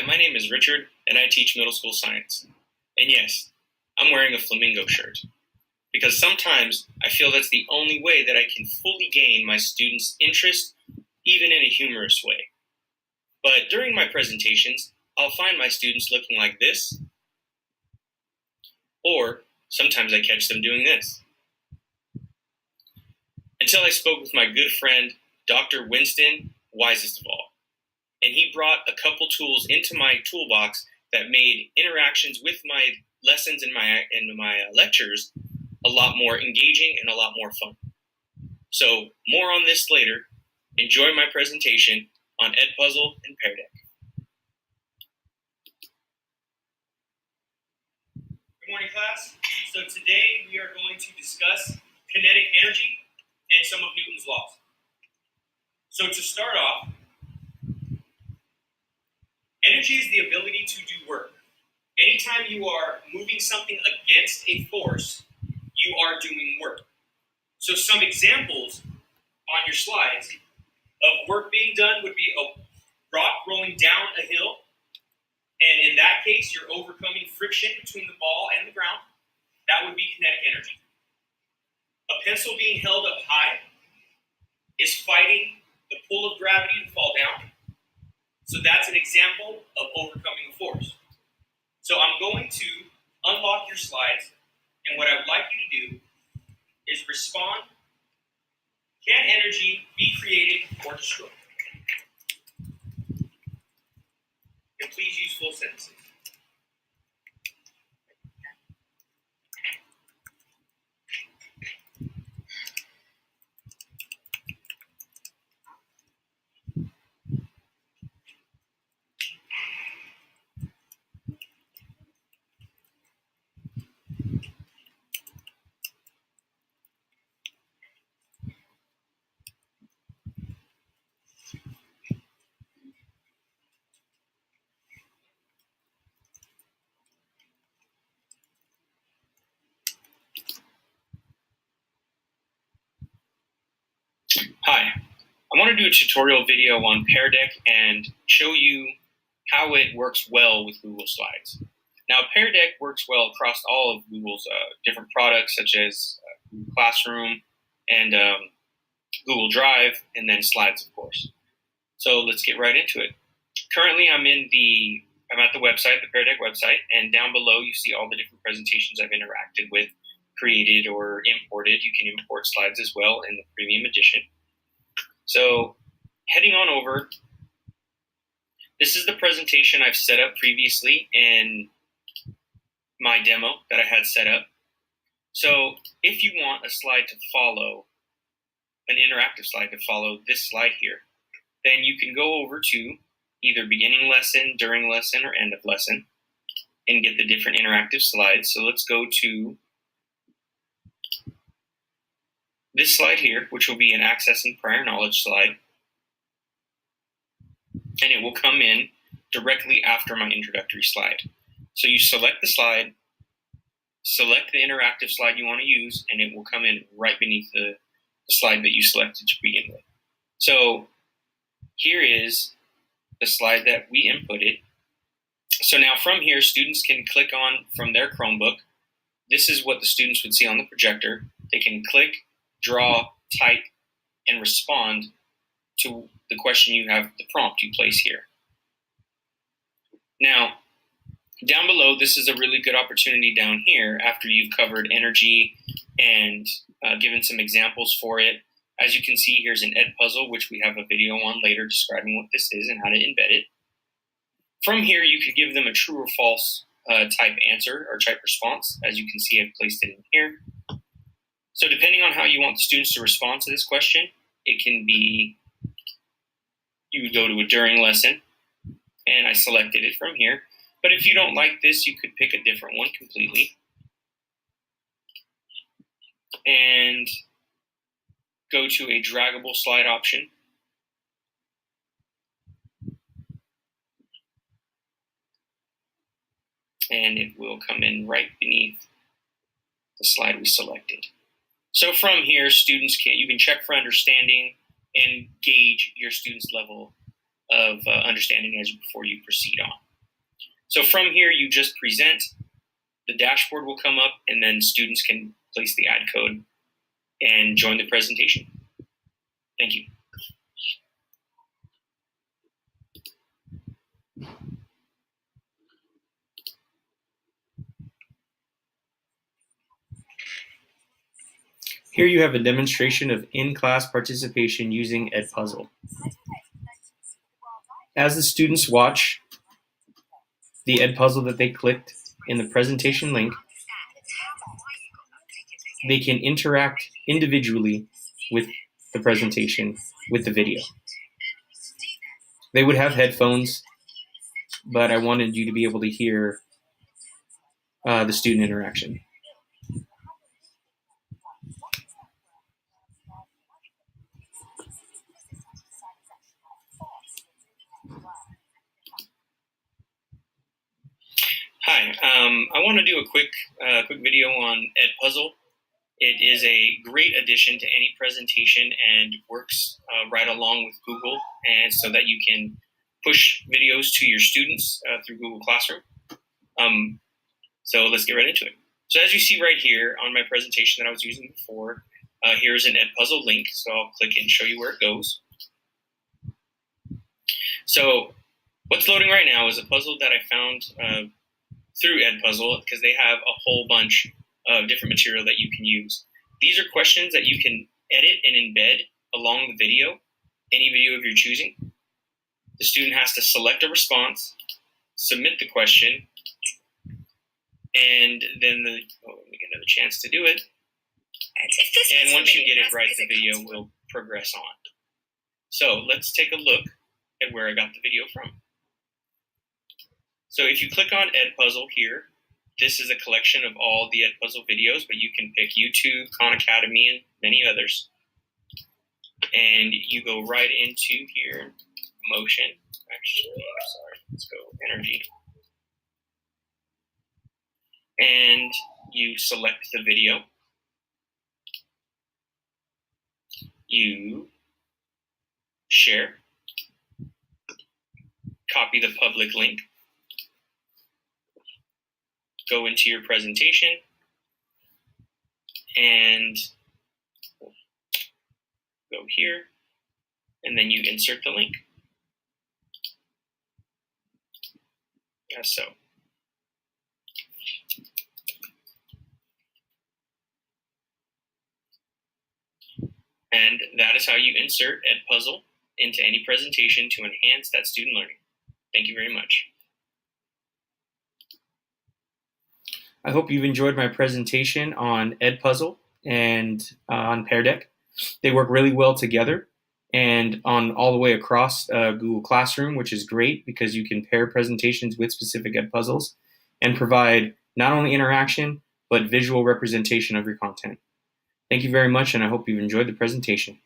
my name is Richard, and I teach middle school science. And yes, I'm wearing a flamingo shirt, because sometimes I feel that's the only way that I can fully gain my students' interest, even in a humorous way. But during my presentations, I'll find my students looking like this, or sometimes I catch them doing this. Until I spoke with my good friend, Dr. Winston, wisest of all. And he brought a couple tools into my toolbox that made interactions with my lessons and my lectures a lot more engaging and a lot more fun. So more on this later. Enjoy my presentation on Edpuzzle and Pear Deck. Good morning, class. So today we are going to discuss kinetic energy and some of Newton's laws. So to start off, energy is the ability to do work. Anytime you are moving something against a force, you are doing work. So some examples on your slides of work being done would be a rock rolling down a hill, and in that case, you're overcoming friction between the ball and the ground. That would be kinetic energy. A pencil being held up high is fighting the pull of gravity to fall down. So that's an example of overcoming a force. So I'm going to unlock your slides, and what I would like you to do is respond. Can energy be created or destroyed? And please use full sentences. Hi, I want to do a tutorial video on Pear Deck and show you how it works well with Google Slides. Now, Pear Deck works well across all of Google's different products, such as Google Classroom and Google Drive, and then Slides, of course. So let's get right into it. Currently, I'm at the website, the Pear Deck website, and down below you see all the different presentations I've interacted with, created, or imported. You can import slides as well in the premium edition. So heading on over, this is the presentation I've set up previously in my demo that I had set up. So if you want a slide to follow, an interactive slide to follow this slide here, then you can go over to either beginning lesson, during lesson, or end of lesson and get the different interactive slides. So let's go to this slide here, which will be an accessing prior knowledge slide, and it will come in directly after my introductory slide. So you select the slide, select the interactive slide you want to use, and it will come in right beneath the slide that you selected to begin with. So here is the slide that we inputted. So now from here, students can click on from their Chromebook. This is what the students would see on the projector. They can click, draw, type, and respond to the question you have, the prompt you place here. Now, down below, this is a really good opportunity down here after you've covered energy and given some examples for it. As you can see, here's an Edpuzzle, which we have a video on later describing what this is and how to embed it. From here, you could give them a true or false type answer or type response. As you can see, I've placed it in here. So depending on how you want the students to respond to this question, it can be, you would go to a during lesson, and I selected it from here. But if you don't like this, you could pick a different one completely. And go to a draggable slide option. And it will come in right beneath the slide we selected. So from here, you can check for understanding and gauge your students' level of understanding before you proceed on. So from here, you just present, the dashboard will come up, and then students can place the add code and join the presentation. Thank you. Here you have a demonstration of in-class participation using Edpuzzle. As the students watch the Edpuzzle that they clicked in the presentation link, they can interact individually with the presentation, with the video. They would have headphones, but I wanted you to be able to hear the student interaction. Hi, I want to do a quick video on Edpuzzle. It is a great addition to any presentation and works right along with Google, and so that you can push videos to your students through Google Classroom. So let's get right into it. So as you see right here on my presentation that I was using before, here's an Edpuzzle link. So I'll click it and show you where it goes. So what's loading right now is a puzzle that I found through Edpuzzle, because they have a whole bunch of different material that you can use. These are questions that you can edit and embed along the video, any video of your choosing. The student has to select a response, submit the question, and then let me get another chance to do it. And once you get it right, the video will progress on. So let's take a look at where I got the video from. So if you click on Edpuzzle here, this is a collection of all the Edpuzzle videos, but you can pick YouTube, Khan Academy, and many others. And you go right into here, motion. Actually, sorry, let's go energy. And you select the video. You share, copy the public link, go into your presentation, and go here, and then you insert the link. As so. And that is how you insert Edpuzzle into any presentation to enhance that student learning. Thank you very much. I hope you've enjoyed my presentation on Edpuzzle and on Pear Deck. They work really well together and on all the way across Google Classroom, which is great because you can pair presentations with specific Edpuzzles and provide not only interaction, but visual representation of your content. Thank you very much, and I hope you've enjoyed the presentation.